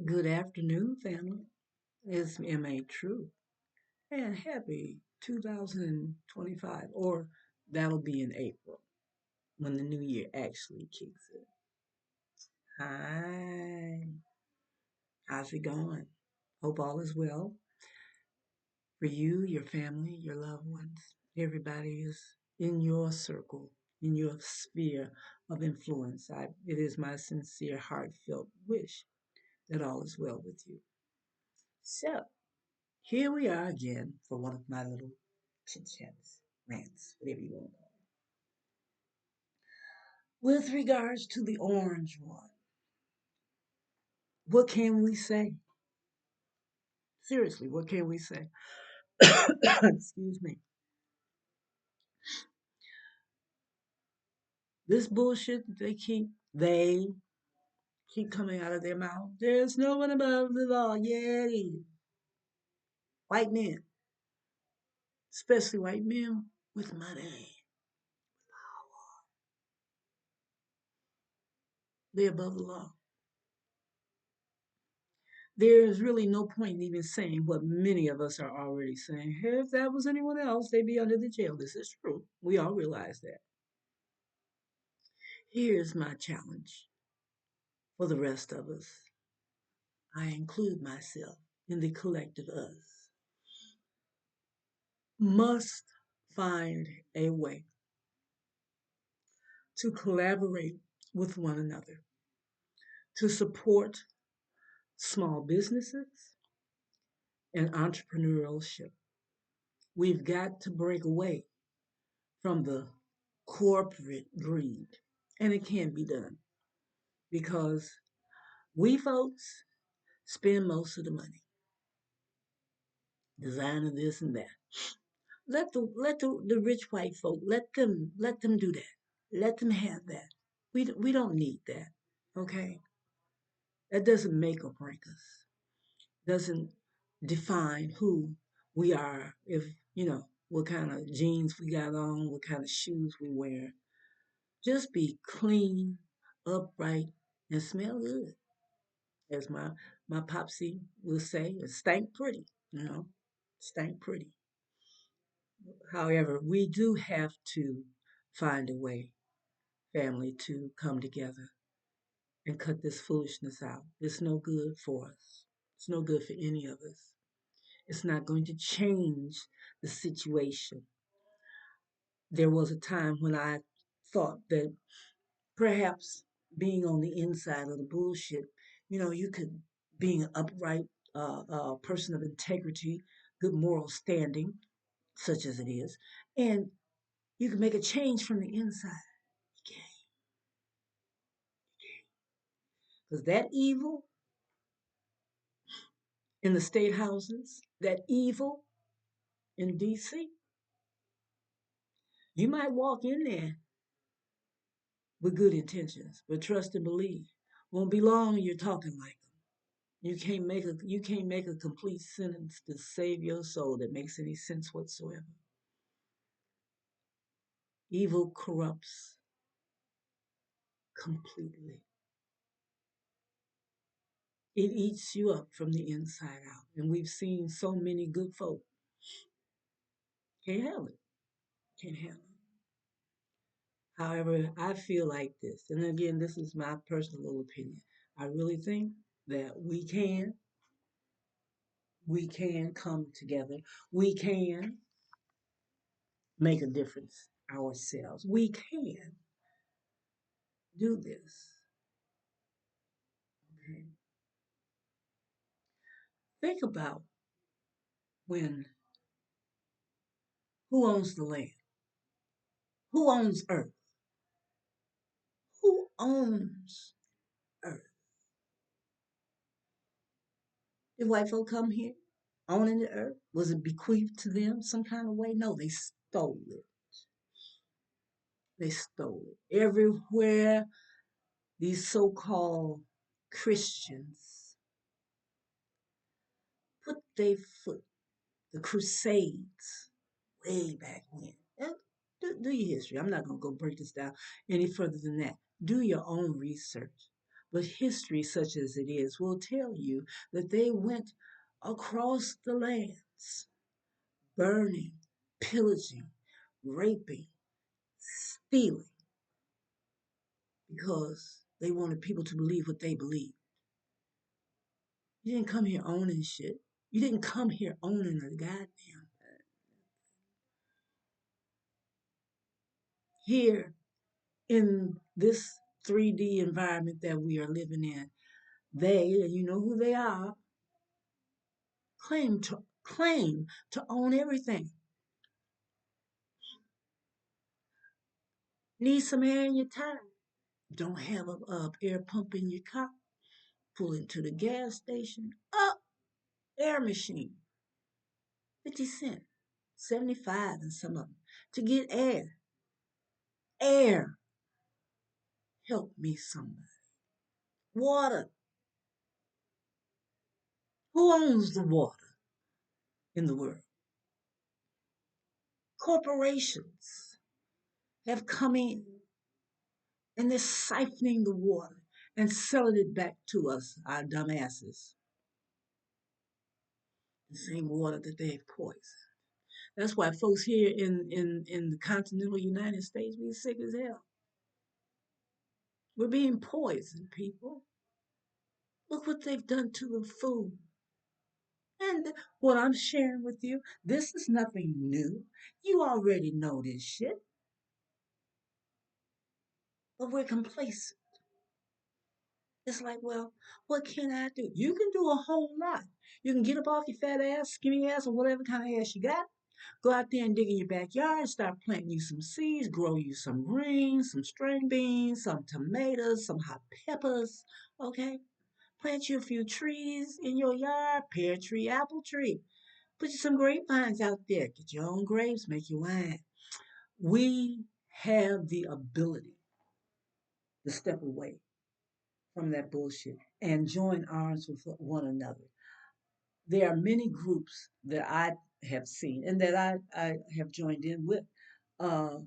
Good afternoon, family. It's M.A. True. And happy 2025, or that'll be in April when the new year actually kicks in. Hi, how's it going? Hope all is well for you, your family, your loved ones. Everybody is in your circle, in your sphere of influence. It is my sincere, heartfelt wish that all is well with you. So, here we are again for one of my little chit chats, rants, whatever you want to call it. With regards to the orange one, what can we say? Seriously, what can we say? Excuse me. This bullshit they keep coming out of their mouth. There's no one above the law. Yeah, it is. White men, especially white men with money, they're above the law. There's really no point in even saying what many of us are already saying. Hey, if that was anyone else, they'd be under the jail. This is true. We all realize that. Here's my challenge for the rest of us. I include myself in the collective us. Must find a way to collaborate with one another, to support small businesses and entrepreneurship. We've got to break away from the corporate greed. And it can be done because we folks spend most of the money designing this and that. Let the rich white folk let them do that. Let them have that. We don't need that. Okay, that doesn't make or break us. Doesn't define who we are. If what kind of jeans we got on, what kind of shoes we wear. Just be clean, upright, and smell good. As my popsy will say, it stank pretty. Stank pretty. However, we do have to find a way, family, to come together and cut this foolishness out. It's no good for us. It's no good for any of us. It's not going to change the situation. There was a time when I thought that perhaps being on the inside of the bullshit, you could, being an upright person of integrity, good moral standing, such as it is, and you can make a change from the inside. Because that evil in the state houses, that evil in DC, you might walk in there with good intentions, but trust and believe. Won't be long you're talking like them. You can't make a complete sentence to save your soul that makes any sense whatsoever. Evil corrupts completely. It eats you up from the inside out. And we've seen so many good folk can't handle it. Can't handle it. However, I feel like this, and again, this is my personal opinion. I really think that we can come together. We can make a difference ourselves. We can do this. Okay? Think about when who owns the land? Who owns Earth? Who owns Earth? Did white folk come here owning the Earth? Was it bequeathed to them some kind of way? No, they stole it. They stole it. Everywhere these so called Christians put their foot, the Crusades, way back when. Do your history. I'm not going to go break this down any further than that. Do your own research. But history, such as it is, will tell you that they went across the lands, burning, pillaging, raping, stealing, because they wanted people to believe what they believed. You didn't come here owning shit. You didn't come here owning a goddamn. Here in this 3D environment that we are living in, they, and you know who they are, claim to own everything. Need some air in your tire? Don't have a air pump in your car? Pull into the gas station. Up, air machine, 50 cents, 75 in some of them to get air. Air, help me somebody. Water, who owns the water in the world? Corporations have come in and they're siphoning the water and selling it back to us, our dumbasses. The same water that they have poisoned. That's why folks here in the continental United States, we sick as hell. We're being poisoned, people. Look what they've done to the food. And what I'm sharing with you, this is nothing new. You already know this shit, but we're complacent. It's like, well, what can I do? You can do a whole lot. You can get up off your fat ass, skinny ass, or whatever kind of ass you got. Go out there and dig in your backyard, start planting you some seeds, grow you some greens, some string beans, some tomatoes, some hot peppers. Okay? Plant you a few trees in your yard, pear tree, apple tree. Put you some grapevines out there. Get your own grapes, make your wine. We have the ability to step away from that bullshit and join arms with one another. There are many groups that I have seen and that I have joined in with uh,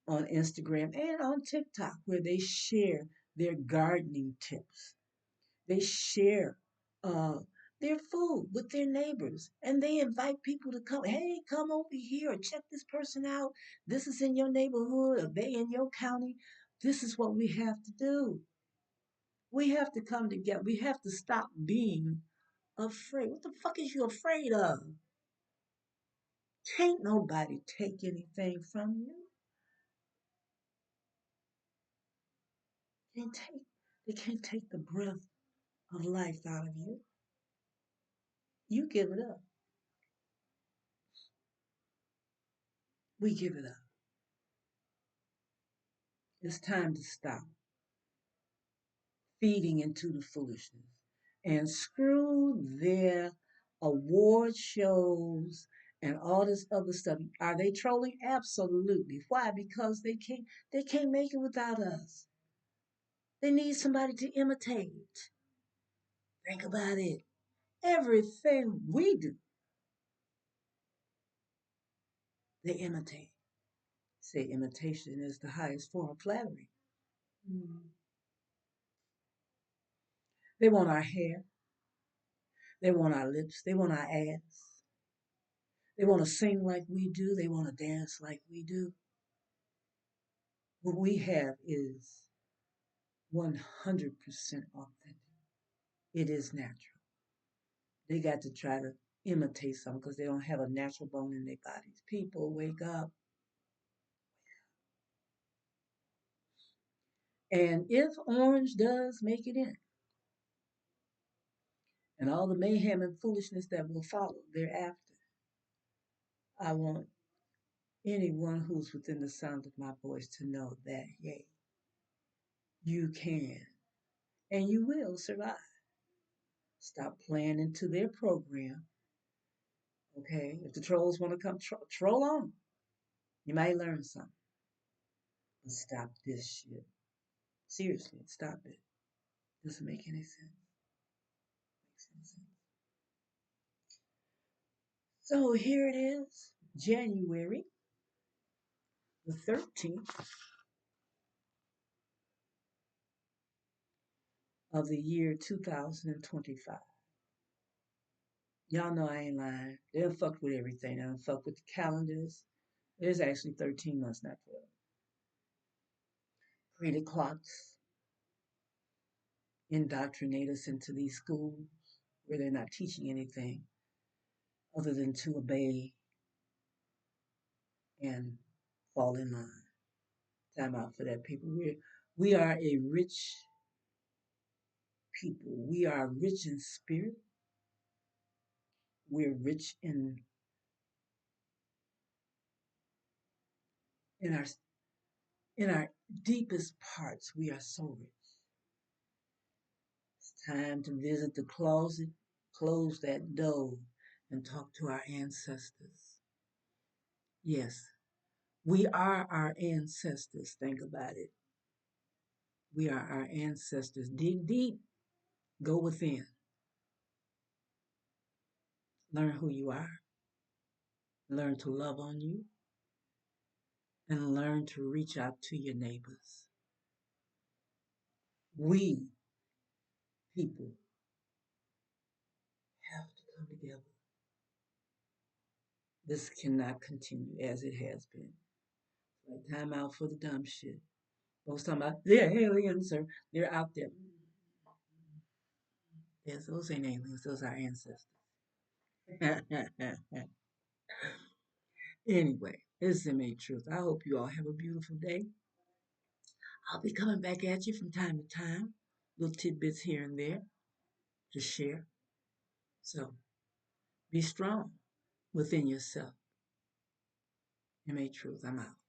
on Instagram and on TikTok where they share their gardening tips. They share uh, their food with their neighbors and they invite people to come. Hey, come over here or check this person out. This is in your neighborhood or they in your county. This is what we have to do. We have to come together. We have to stop being afraid. What the fuck is you afraid of? Can't nobody take anything from you. Can't take they can't take the breath of life out of you. You give it up. We give it up. It's time to stop feeding into the foolishness and screw their award shows and all this other stuff. Are they trolling? Absolutely. Why? Because they can't make it without us. They need somebody to imitate. Think about it. Everything we do, they imitate. Say imitation is the highest form of flattery. Mm. They want our hair. They want our lips. They want our ass. They want to sing like we do. They want to dance like we do. What we have is 100% authentic. It is natural. They got to try to imitate something because they don't have a natural bone in their bodies. People, wake up. And if Orange does make it in, and all the mayhem and foolishness that will follow thereafter, I want anyone who's within the sound of my voice to know that, yay, you can and you will survive. Stop playing into their program, okay? If the trolls want to come, troll on. You might learn something. But stop this shit. Seriously, stop it. Doesn't make any sense. Makes any sense. So here it is, January the 13th. of the year 2025. Y'all know I ain't lying. They done fucked with everything. They done fucked with the calendars. There's actually 13 months, not 12. Created clocks, indoctrinate us into these schools where they're not teaching anything other than to obey and fall in line. Time out for that, people. We are a rich people. We are rich in spirit. We're rich in our in our deepest parts. We are so rich. It's time to visit the closet, close that door, and talk to our ancestors. Yes, we are our ancestors. Think about it. We are our ancestors. Dig deep, go within, learn who you are, learn to love on you, and learn to reach out to your neighbors. We, people, have to come together. This cannot continue as it has been. Like time out for the dumb shit. Folks talking about they're aliens or they're out there. Yes, those ain't aliens, those are ancestors. Anyway, this is MA Truth. I hope you all have a beautiful day. I'll be coming back at you from time to time, little tidbits here and there to share. So be strong within yourself. MA Truth, I'm out.